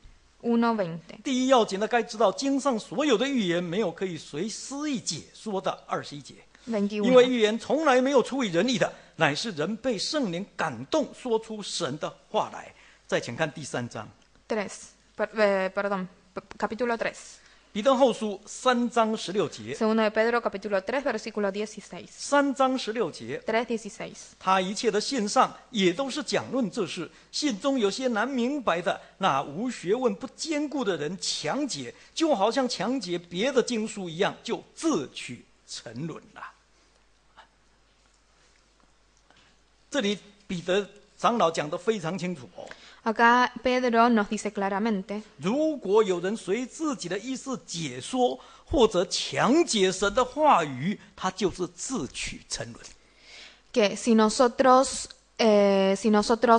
1:20. 第一要紧的，该知道经上所有的预言没有可以随私意解说的。21节，因为21. 预言从来没有出于人意的，乃是人被圣灵感动，说出神的话来。再请看第3章， Capítulo 3. 彼得后书3章16节， 2 de Pedro capítulo 3, versículo 16. 3章16节， 3:16. 他一切的信上也都是讲论这事，信中有些难明白的，那无学问不坚固的人强解，就好像强解别的经书一样，就自取沉沦了。这里彼得长老讲得非常清楚哦。 Acá Pedro nos dice claramente 如果有人随自己的意思解说或者强解神的话语，他就是自取沉沦。 que si nosotros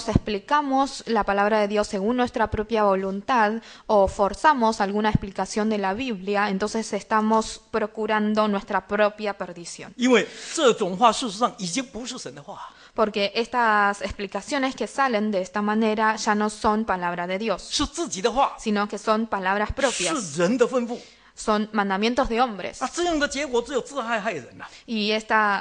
explicamos la palabra de Dios según nuestra propia voluntad o forzamos alguna explicación de la Biblia, entonces estamos procurando nuestra propia perdición. 因为这种话事实上已经不是神的话。 Porque estas explicaciones que salen de esta manera ya no son palabra de Dios, 是自己的话， sino que son palabras propias, 是人的吩咐 son mandamientos de hombres. 啊！这样的结果只有自害害人呐、 Y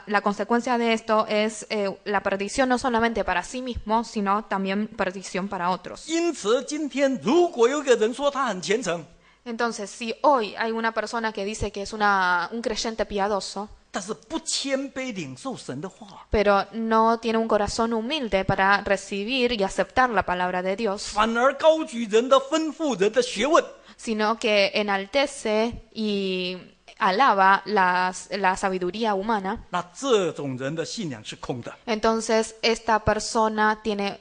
la consecuencia de esto es la perdición no solamente para sí mismo, sino también perdición para otros. 因此，今天如果有一个人说他很虔诚， Entonces, si hoy hay una persona que dice que es un creyente piadoso, 但是不谦卑领受神的话， pero no tiene un corazón humilde para recibir y aceptar la palabra de Dios, 反而高举人的吩咐、人的学问， sino que enaltece y alaba la sabiduría humana, 那这种人的信仰是空的。 entonces esta persona tiene,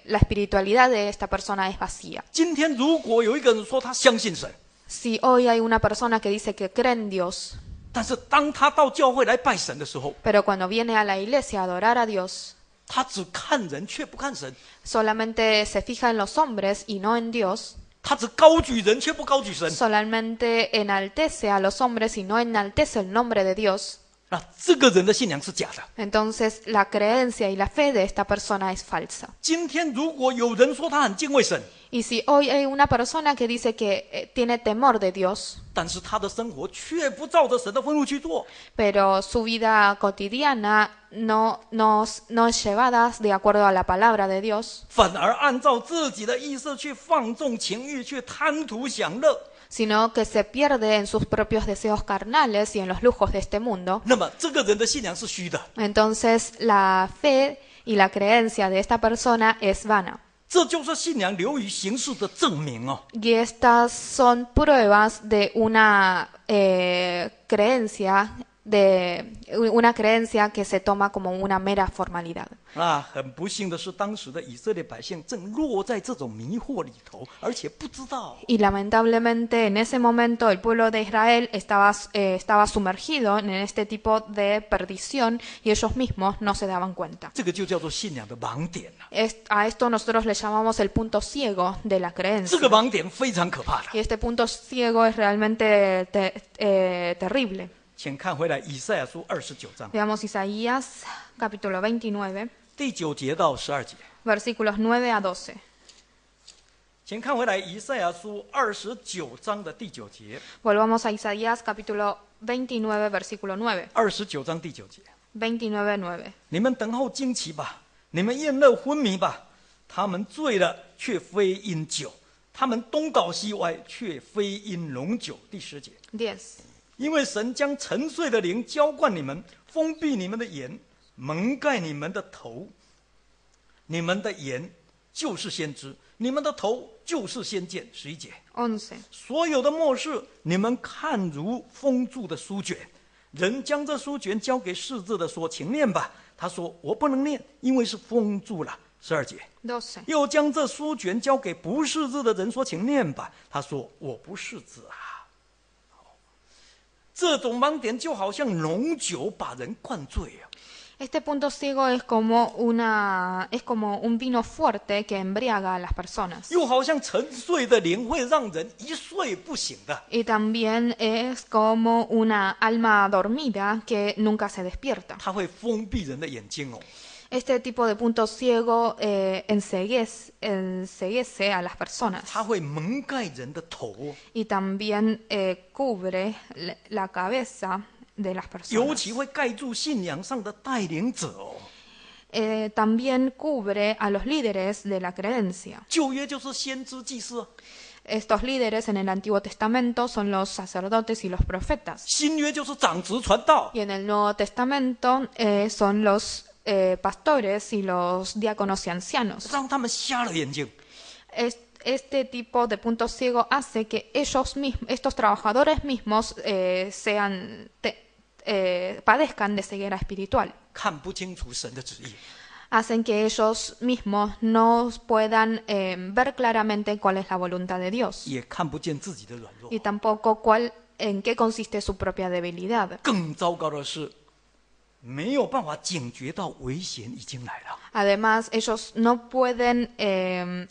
la espiritualidad de esta persona es vacía. 今天如果有一个人说他相信神， Si hoy hay una persona que dice que cree en Dios, 但是当他到教会来拜神的时候， pero cuando viene a la iglesia a adorar a Dios, 他只看人却不看神， solamente se fija en los hombres y no en Dios, 他只高举人却不高举神， solamente enaltece a los hombres y no enaltece el nombre de Dios, 那这个人的信仰是假的。 entonces la creencia y la fe de esta persona es falsa. 今天如果有人说他很敬畏神， Y si hoy hay una persona que dice que tiene temor de Dios, 但是他的生活却不照着神的吩咐去做， pero su vida cotidiana no es llevada de acuerdo a la palabra de Dios, 反而按照自己的意思去放纵情欲，去贪图享乐， sino que se pierde en sus propios deseos carnales y en los lujos de este mundo, 那么这个人的信仰是虚的。 entonces la fe y la creencia de esta persona es vana. 这就是信仰流于形式的证明哦。 Y estas son pruebas de una creencia que se toma como una mera formalidad. 很不幸的是，当时的以色列百姓正落在这种迷惑里头，而且不知道。 Y lamentablemente en ese momento el pueblo de Israel estaba sumergido en este tipo de perdición y ellos mismos no se daban cuenta. 这个就叫做信仰的盲点啊！ A esto nosotros le llamamos el punto ciego de la 这 creencia. 个盲点非常可怕的。 Y este punto ciego es realmente terrible. 请看回来以赛亚书29章 Veamos Isaías capítulo 29, 第9节到12节。 versículos 9 a 12. 请看回来以赛亚书29章的第9节。 Volvamos a Isaías capítulo 29, versículo 9. 29章第9节。 29, 9. 你们等候惊奇吧，你们宴乐昏迷吧。他们醉了，却非因酒；他们东倒西歪，却非因浓酒。第10节。 10. 因为神将沉睡的灵浇灌你们，封闭你们的眼，蒙盖你们的头。你们的眼就是先知，你们的头就是先见。11节。 11. 所有的末世，你们看如封住的书卷。人将这书卷交给识字的说：“请念吧。”他说：“我不能念，因为是封住了。”12节。 12. 又将这书卷交给不识字的人说：“请念吧。”他说：“我不识字啊。”这种盲点就好像浓酒把人灌醉啊！ Este punto ciego es como un vino fuerte que embriaga a las personas. 又好像沉睡的灵会让人一睡不醒的。 Y también es como una alma dormida que nunca se despierta. 它会封闭人的眼睛哦。 Este tipo de punto ciego enceguece a las personas 它会蒙盖人的头哦， y también cubre la cabeza de las 尤 personas. 其会盖住信仰上的带领者哦。 También cubre a los líderes de la creencia. 旧约就是先知祭司啊， Estos líderes en el Antiguo Testamento son los sacerdotes y los profetas. 新约就是长子传道。 Y en el Nuevo Testamento son los pastores y los diáconos y ancianos. 让他们瞎了眼睛， Este tipo de punto ciego hace que estos trabajadores mismos padezcan de ceguera espiritual. 看不清楚神的旨意。 Hacen que ellos mismos no puedan ver claramente cuál es la voluntad de Dios 也看不见自己的软弱。 y tampoco en qué consiste su propia debilidad. 更糟糕的是，没有办法警觉到危险已经来了。 Además, ellos no pueden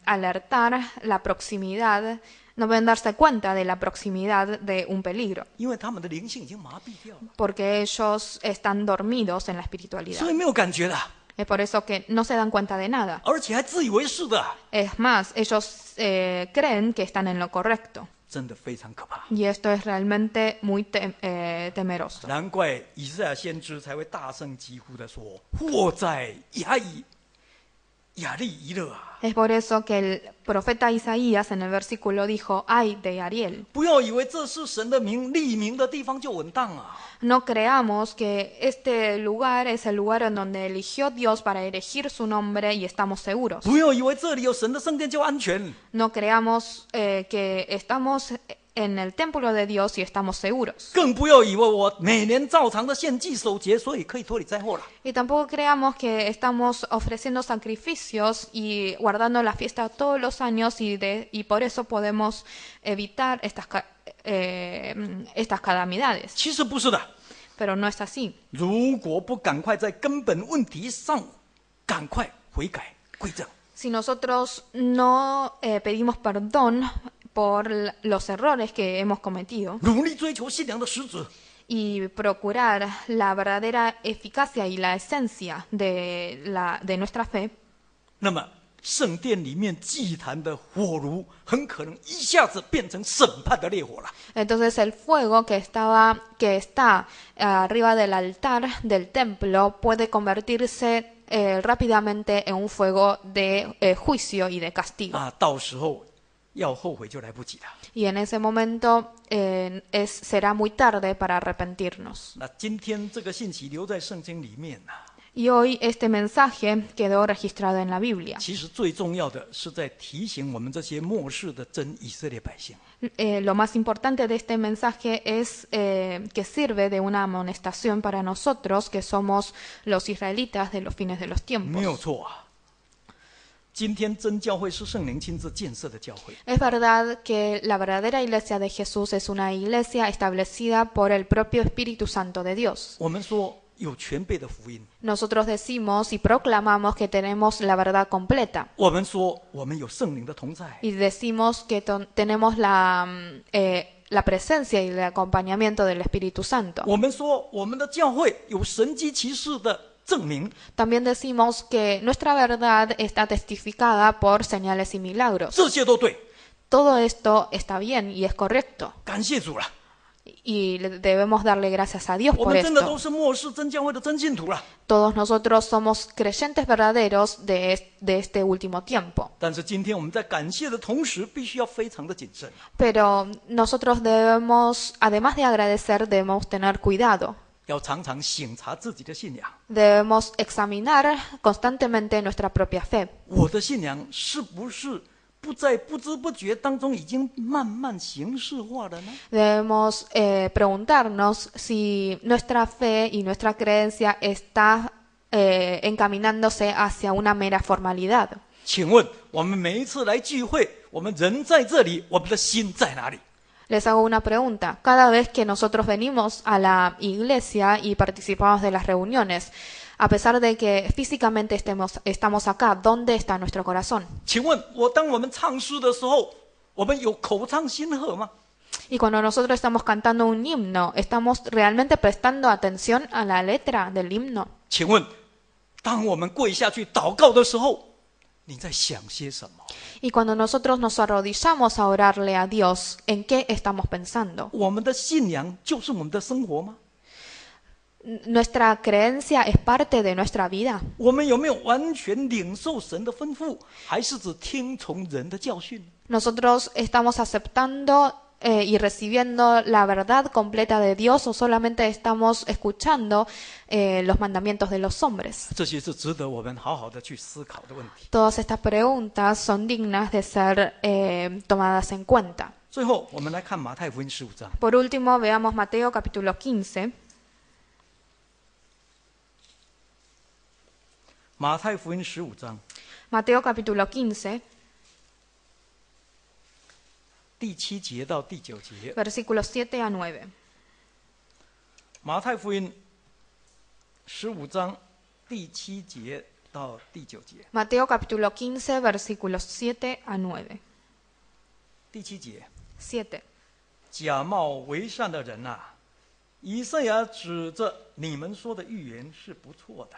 alertar la proximidad, no pueden darse cuenta de la proximidad de un peligro, 因为他们的灵性已经麻痹掉了， porque ellos están dormidos en la 所 espiritualidad. 以没有感觉的， Es por eso que no se dan cuenta de nada. 而且还自以为是的， Es más, ellos creen que están en lo correcto. 真的非常可怕。 Y esto es realmente muy temeroso. 难怪以赛亚先知才会大声疾呼的说：“祸在亚利伊勒啊！ Es por eso que el profeta Isaías en el versículo dijo, ay de Ariel, 不要以为这是神的立名的地方就稳当啊！ no creamos que este lugar es el lugar en donde eligió Dios para erigir su nombre y estamos seguros. 不要以为这里有神的圣殿就安全。 No creamos que estamos en el templo de Dios y estamos seguros. 更不要以为我每年照常的献祭守节，所以可以脱离灾祸了。 Y tampoco creamos que estamos ofreciendo sacrificios y guardando la fiesta todos los años y por eso podemos evitar estas calamidades. 其实不是的， Pero no es así. 如果不赶快在根本问题上赶快悔改归正， Si nosotros no pedimos perdón por los errores que hemos cometido 努力追求信仰的实质， y procurar la verdadera eficacia y la esencia de nuestra fe, 那么圣殿里面祭坛的火炉很可能一下子变成审判的烈火了。 entonces el fuego que está arriba del altar del templo puede convertirse rápidamente en un fuego de juicio y de castigo. 到时候要后悔就来不及了。 Y en ese momento será muy tarde para arrepentirnos. 那今天这个信息留在圣经里面 Y hoy este mensaje quedó registrado en la Biblia. 其实最重要的是在提醒我们这些末世的真以色列百姓， Lo más importante de este mensaje es que sirve de una amonestación para nosotros, que somos los israelitas de los fines de los 没有 tiempos. 错啊。今天真教会是圣灵亲自建设的教会， Es verdad que la verdadera iglesia de Jesús es una iglesia establecida por el propio Espíritu Santo de Dios. 我们说有全备的福音， Nosotros decimos y proclamamos que tenemos la verdad completa. 我们说我们有圣灵的同在， Y decimos que tenemos la presencia y el acompañamiento del Espíritu Santo. 我们说我们的教会有神迹奇事的证明， También decimos que nuestra verdad está testificada por señales y milagros. 这些都对， Todo esto está bien y es correcto. 感谢主了。 Y debemos darle gracias a Dios 我 por 们真的都 esto. 是末世真教会的真信徒了。 Todos nosotros somos creyentes verdaderos de este último tiempo. 但是今天我们在感谢的同时，必须要非常的谨慎。 Pero nosotros debemos, además de agradecer, debemos tener cuidado. 要常常省察自己的信仰， Debemos examinar constantemente nuestra propia fe. 我的信仰是不是不在不知不觉当中已经慢慢形式化了呢？ Debemos preguntarnos si nuestra fe y nuestra creencia está encaminándose hacia una mera formalidad. 请问我们每一次来聚会，我们人在这里，我们的心在哪里？ Les hago una pregunta. Cada vez que nosotros venimos a la iglesia y participamos de las reuniones, a pesar de que físicamente estamos acá, ¿dónde está nuestro corazón? 请问当我们唱诗的时候，我们有口唱心和吗？ Y cuando nosotros estamos cantando un himno, ¿estamos realmente prestando atención a la letra del himno? 请问当我们跪下去祷告的时候，你在想些什么？ Y cuando nosotros nos arrodillamos a orarle a Dios, ¿en qué estamos pensando? 我们的信仰就是我们的生活吗？ ¿Nuestra creencia es parte de nuestra vida? 我们有没有完全领受神的吩咐，还是只听从人的教训？ ¿Nosotros estamos aceptando y recibiendo la verdad completa de Dios o solamente estamos escuchando los mandamientos de los hombres? 这些是值得我们好好的去思考的问题。 Todas estas preguntas son dignas de ser tomadas en cuenta. 最后，我们来看马太福音15章。 Por último, veamos Mateo capítulo 15. 马太福音15章 Mateo capítulo 15, 第7节到第9节。 versículos 7 a 9. 马太福音15章第7节到第9节。 Mateo capítulo 15, versículos 7 a 9. 第7节， 7. 假冒为善的人呐、以赛亚指着你们说的预言是不错的。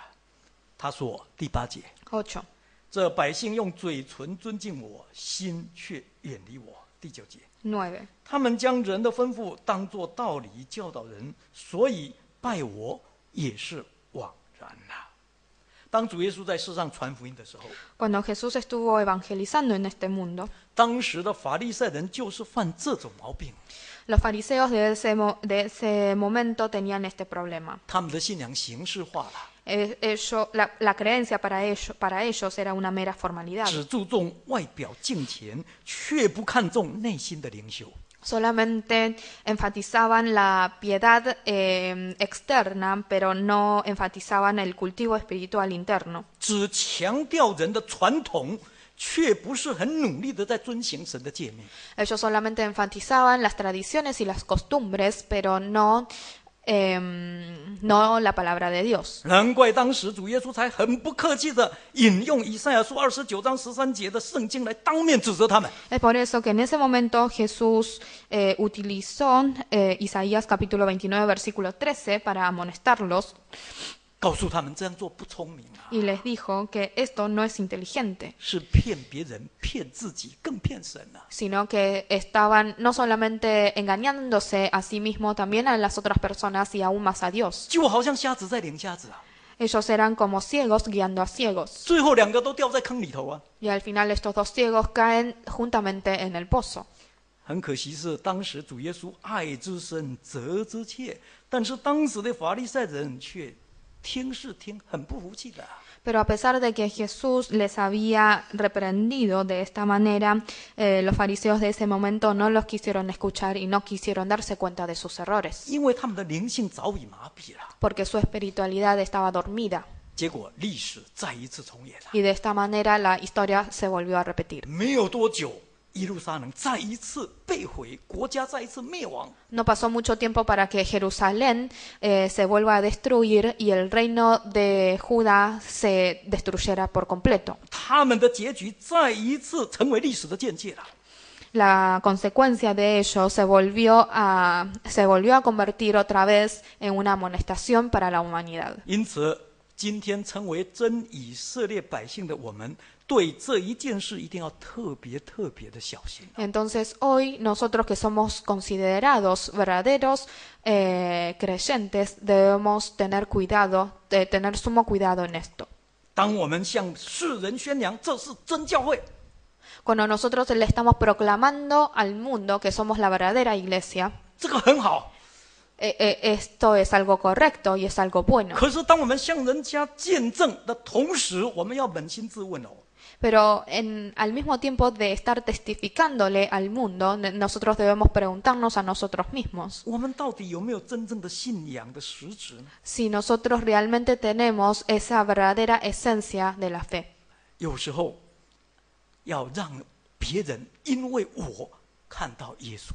他说，第8节， 8. 这百姓用嘴唇尊敬我，心却远离我。第9节， 9. 他们将人的吩咐当作道理教导人，所以拜我也是枉然呐、当主耶稣在世上传福音的时候， Cuando Jesús estuvo evangelizando en este mundo, 当时的法利赛人就是犯这种毛病， los fariseos de ese momento tenían este problema. 他们的信仰形式化了， La creencia para ellos era una mera formalidad. 只注重外表敬虔，却不看重内心的灵修。solamente enfatizaban la piedad externa, pero no enfatizaban el cultivo espiritual interno. 只强调人的传统，却不是很努力的在遵行神的诫命。 Ellos solamente enfatizaban las tradiciones y las costumbres, pero no la palabra de Dios. 难怪当时主耶稣才很不客气的引用以赛亚书29章13节的圣经来当面指责他们。 Es por eso que en ese momento Jesús utilizó Isaías capítulo 29, versículo 13 para amonestarlos 告诉他们这样做不聪明啊， y les dijo que esto no es inteligente, 是骗别人、骗自己，更骗神啊。 sino que estaban no solamente engañándose a sí mismo, también a las otras personas y aún más a Dios. 就好像瞎子在领瞎子啊， Ellos eran como ciegos guiando a ciegos. 最后两个都掉在坑里头啊。 Y al final estos dos ciegos caen juntamente en el pozo. 很可惜是当时主耶稣爱之深责之切，但是当时的法利赛人却听是听，很不服气的。 Pero a pesar de que Jesús les había reprendido de esta manera, los fariseos de ese momento no los quisieron escuchar y no quisieron darse cuenta de sus errores, 因为他们的灵性早已麻痹了。 porque su espiritualidad estaba dormida. 结果历史再一次重演了。 Y de esta manera la historia se volvió a repetir. 没有多久，耶路撒冷再一次被毁，国家再一次灭亡。 No pasó mucho tiempo para que Jerusalén se vuelva a destruir y el reino de Judá se destruyera por completo. 他们的结局再一次成为历史的见解了。 La consecuencia de ello se volvió a convertir otra vez en una amonestación para la humanidad. 因此，今天成为真以色列百姓的我们，对这一件事一定要特别的小心。 Entonces hoy nosotros que somos considerados verdaderos creyentes debemos tener cuidado, tener sumo cuidado en esto. 当我们向世人宣扬这是真教会， Cuando nosotros le estamos proclamando al mundo que somos la verdadera iglesia, 这个很好。 esto es algo correcto y es algo bueno. 可是，当我们向人家见证的同时，我们要扪心自问哦。 Pero al mismo tiempo de estar testificándole al mundo, nosotros debemos preguntarnos a nosotros mismos 我们到底有没有真正的信仰的实质呢？ si nosotros realmente tenemos esa verdadera esencia de la fe. 有时候要让别人因为我看到耶稣，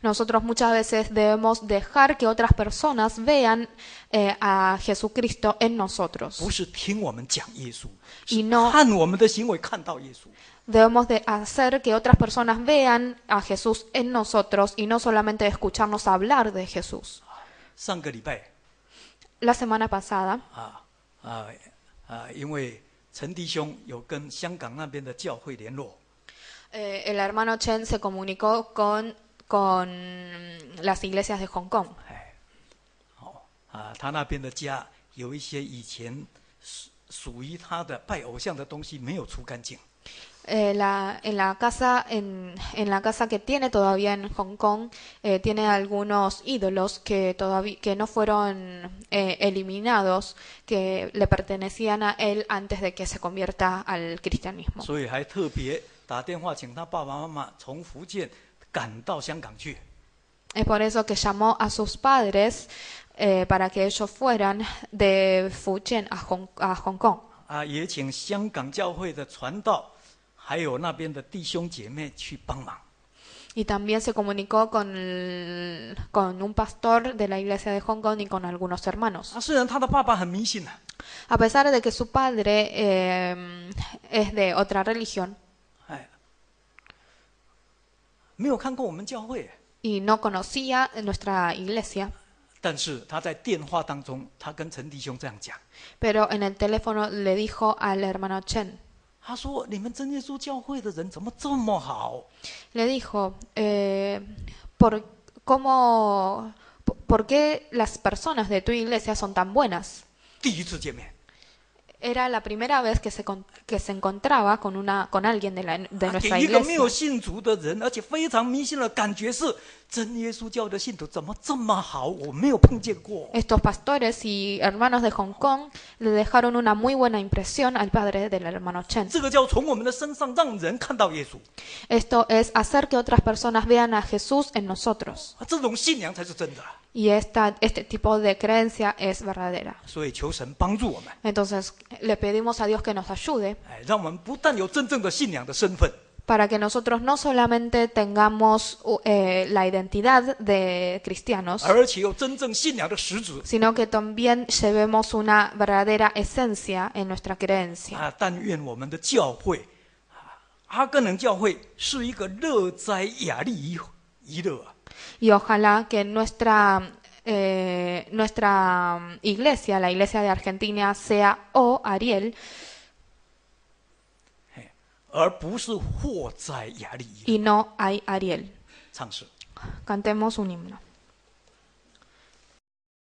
Nosotros muchas veces debemos dejar que otras personas vean a Jesucristo en nosotros. 不是听我们讲耶稣， y 是 no 看我们的行为看到耶稣。 Debemos de hacer que otras personas vean a Jesús en nosotros y no solamente escucharnos hablar de Jesús. 上个礼拜 La semana pasada, 因为陈弟兄有跟香港那边的教会联络， el hermano Chen se comunicó con las iglesias de Hong Kong. 他那边的家有一些以前属于他的拜偶像的东西没有除干净。 En la casa que tiene todavía en Hong Kong, tiene algunos ídolos que no fueron eliminados, que le pertenecían a él antes de que se convierta al cristianismo. 所以还特别打电话请他爸爸妈妈从福建赶到香港去。 Es por eso que llamó a sus padres para que ellos fueran de Fujian a Hong Kong. 也请香港教会的传道，还有那边的弟兄姐妹去帮忙。 Y también se comunicó con un pastor de la iglesia de Hong Kong y con algunos hermanos. 虽然他的爸爸很迷信 A pesar de que su padre es de otra religión 没有看过我们教会， y no conocía nuestra iglesia, 但是他在电话当中，他跟陈弟兄这样讲， pero en el teléfono le dijo al hermano Chen, 他说：“你们真耶稣教会的人怎么这么好？ le dijo, ¿por qué las personas de tu iglesia son tan buenas? 第一次见面， Era la primera vez que se encontraba con alguien de 给 nuestra 一个没有 iglesia. 信主的人，而且非常迷信的感觉是，真耶稣教的信徒怎么这么好？我没有碰见过。 Estos pastores y hermanos de Hong Kong le dejaron una muy buena impresión al padre del hermano Chen. 这个叫从我们的身上让人看到耶稣， Esto es hacer que otras personas vean a Jesús en nosotros. 这种信仰才是真的。 Y este tipo de creencia es verdadera. 所以求神帮助我们， Entonces le pedimos a Dios que nos ayude 让我们不但有真正的信仰的身份， para que nosotros no solamente tengamos la identidad de cristianos, 而且有真正信仰的实质。 sino que también llevemos una verdadera esencia en nuestra creencia. 但愿我们的教会，阿根能教会是一个乐哉雅利一乐。 Y ojalá que nuestra iglesia, la iglesia de Argentina, sea Ariel 而不是祸哉雅利一乐。 y no hay Ariel. 唱诗。 Cantemos un himno.